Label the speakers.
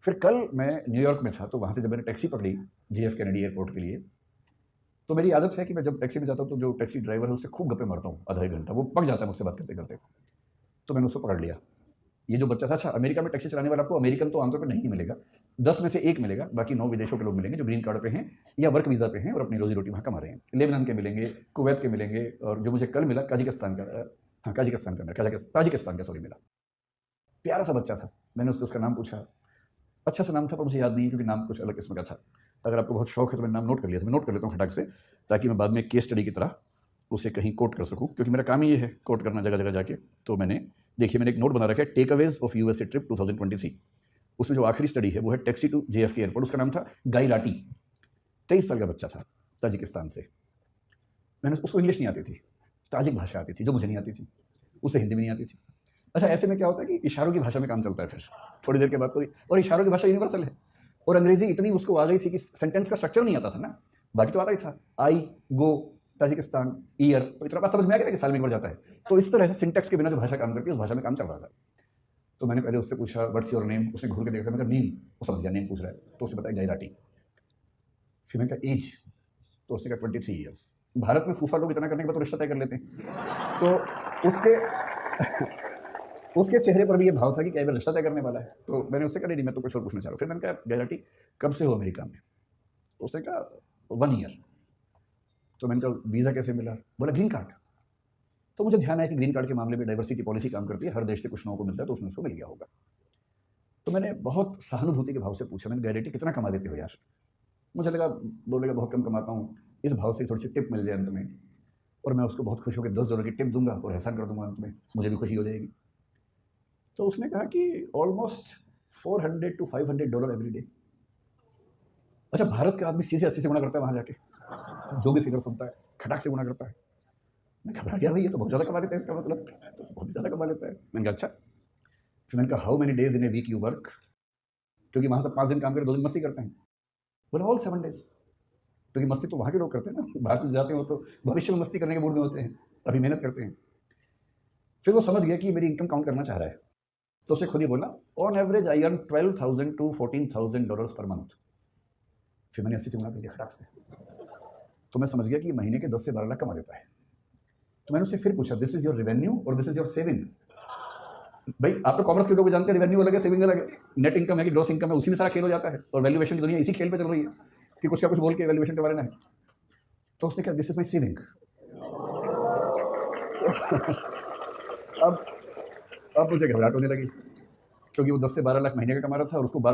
Speaker 1: फिर कल मैं न्यूयॉर्क में था, तो वहाँ से जब मैंने टैक्सी पकड़ी JF कैनेडी एयरपोर्ट के लिए, तो मेरी आदत है कि मैं जब टैक्सी में जाता हूँ तो जो टैक्सी ड्राइवर है उससे खूब गप्पे मारता हूँ आधा 1 घंटा, वो पक जाता है मुझसे बात करते-करते। तो मैंने उसको पकड़ लिया। ये जो बच्चा था, अच्छा अमेरिका में टैक्सी चलाने वाला आपको अमेरिकन तो आमतौर पर नहीं मिलेगा, 10 में से 1 मिलेगा, बाकी 9 विदेशों के लोग मिलेंगे जो ग्रीन कार्ड पे हैं या वर्क वीज़ा पे हैं और अपनी रोज़ी-रोटी वहाँ कमा रहे हैं। लेबनान के मिलेंगे, कुवैत के मिलेंगे और जो मुझे कल मिला काज़ाकिस्तान का हाँ, ताजिकिस्तान का सॉरी मिला। प्यारा सा बच्चा था। मैंने उससे उसका नाम पूछा, अच्छा सा नाम था पर मुझे याद नहीं है क्योंकि नाम कुछ अलग किस्म का था। अगर आपको बहुत शौक है तो मैंने नाम नोट कर लिया था, मैं नोट कर लेता हूँ फटाक से, ताकि मैं बाद में केस स्टडी की तरह उसे कहीं कोट कर सकूँ, क्योंकि मेरा काम ही ये है कोट करना जगह-जगह जाके। तो मैंने एक नोट बना रखा है, टेकअवेज़ ऑफ यूएसए ट्रिप 2023। उसमें जो आखिरी स्टडी है वो है टैक्सी टू JFK एयरपोर्ट, उसका नाम था गाई राटी। 23 साल का बच्चा था, ताजिकिस्तान से। मैंने उसको इंग्लिश नहीं आती थी, ताजिक भाषा आती थी जो मुझे नहीं आती थी, उसे हिंदी भी नहीं आती थी। अच्छा ऐसे में क्या होता है कि इशारों की भाषा में काम चलता है फिर, थोड़ी देर के बाद कोई, और इशारों की भाषा यूनिवर्सल है। और अंग्रेज़ी इतनी उसको आ गई थी कि सेंटेंस का स्ट्रक्चर नहीं आता था ना, बाकी तो आता ही था, आई, गो, ताजिकिस्तान, ईयर, तो इतना बात समझ में आ गया था कि साल में एक बार जाता है। तो इस तरह से सिंटैक्स के बिना जो भाषा काम करती है उस भाषा में काम चल रहा था। तो मैंने पहले उससे पूछा व्हाट्स योर नेम, उसने घूर के देखा, मैंने कहा नेम, वो समझ गया नेम पूछ रहा है, तो उसने बताया गैराटी। फिर मैंने कहा एज, तो उसने कहा 23 ईयर्स। भारत में फूफा लोग इतना करने के बाद तो रिश्ता तय कर लेते हैं। तो उसके उसके चेहरे पर भी ये भाव था कि क्या रिश्ता तय करने वाला है। तो मैंने उससे कहा नहीं मैं तो कुछ और पूछना चाह रहा हूँ। फिर मैंने कहा गैराटी कब से हो अमेरिका में? उसने कहा 1 ईयर। तो मैंने कहा वीज़ा कैसे मिला? बोला ग्रीन कार्ड। तो मुझे ध्यान आया कि ग्रीन कार्ड के मामले में डाइवर्सिटी पॉलिसी काम करती है, हर देश से कुछ लोगों को मिलता है, तो उसमें उसको मिल गया होगा। तो मैंने बहुत सहानुभूति के भाव से पूछा, मैंने गैराटी कितना कमा लेते हो यार? मुझे लगा बोलेगा बहुत कम कमाता हूँ, इस भाव से थोड़ी सी टिप मिल जाए अंत में, और मैं उसको बहुत खुश होकर $10 की टिप दूंगा और एहसान कर दूंगा अंत में, मुझे भी खुशी हो जाएगी। तो उसने कहा कि ऑलमोस्ट $400 to $500 एवरी डे। अच्छा भारत का आदमी सीधे 80 से गुणा करता है वहाँ जाके, जो भी फिगर सुनता है खटाक से गुणा करता है। मैं घबरा गया, भाई ये तो बहुत ज़्यादा कमा लेता है, इसका मतलब तो बहुत ज़्यादा कमा लेता है। मैंने कहा अच्छा। फिर मैंने कहा how many days in a week you work, क्योंकि वहाँ सब 5 दिन काम करके 2 दिन मस्ती करते हैं। बोला ऑल 7 डेज, क्योंकि मस्ती तो वहाँ के लोग करते हैं ना, बाहर से जाते हो तो भविष्य में मस्ती करने के मूड में होते हैं, अभी मेहनत करते हैं। फिर वो समझ गया कि मेरी इनकम काउंट करना चाह रहा है, तो उसे खुद ही बोला on average I earn $12,000 to $14,000 per month. फिर मैंने 80 से गुणा कर दिया खटाक से, तो मैं समझ गया कि महीने के 10 से 12 लाख कमा लेता है। तो मैंने उससे फिर पूछा दिस इज योर रेवेन्यू और दिस इज योर सेविंग? भाई आप तो कॉमर्स के लोग जानते हैं, रेवेन्यू अलग है सेविंग अलग है, नेट इनकम है कि ग्रॉस इनकम है, उसी में सारा खेल हो जाता है। और वैल्यूएशन की दुनिया इसी खेल पे चल रही है कि कुछ का कुछ बोल के वैल्यूएशन के बारे में है। तो उसने कहा दिस इज माई सेविंग। अब मुझे घबराहट होने लगी, क्योंकि वो 10 से 12 लाख महीने का कमा रहा था और उसको 12